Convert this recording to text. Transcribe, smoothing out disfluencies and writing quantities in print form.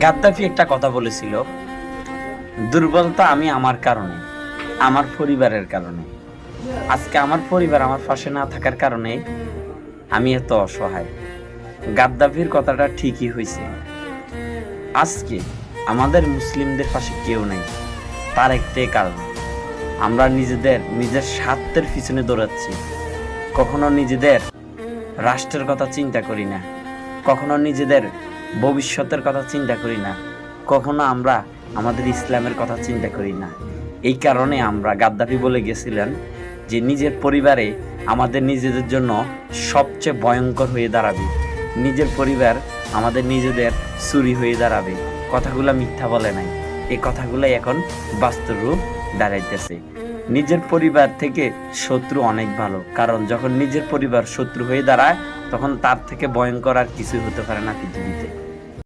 Gaddafi একটা কথা বলেছিল, দুর্বলতা আমি আমার কারণে, আমার পরিবারের কারণে। আজকে আমার পরিবার আমার পাশে না থাকার কারণে আমি এত অসহায়। গাদ্দাফির কথাটা ঠিকই হয়েছে। আজকে আমাদের মুসলিমদের পাশে কেউ নেই, তার একটাই কারণ, আমরা নিজের স্বার্থের পিছনে দৌড়াচ্ছি। কখনো নিজেদের রাষ্ট্রের কথা চিন্তা করি না, কখনো নিজেদের ভবিষ্যতের কথা চিন্তা করি না, কখনো আমরা আমাদের ইসলামের কথা চিন্তা করি না। এই কারণে আমরা, গাদ্দাফি বলে গেছিলেন যে নিজের পরিবারে আমাদের নিজেদের জন্য সবচেয়ে ভয়ঙ্কর হয়ে দাঁড়াবে, নিজের পরিবার আমাদের নিজেদের চুরি হয়ে দাঁড়াবে। কথাগুলো মিথ্যা বলে নাই, এই কথাগুলো এখন বাস্তব রূপ দাঁড়াইতেছে। নিজের পরিবার থেকে শত্রু অনেক ভালো, কারণ যখন নিজের পরিবার শত্রু হয়ে দাঁড়ায় তখন তার থেকে ভয়ঙ্কর আর কিছু হতে পারে না পৃথিবীতে।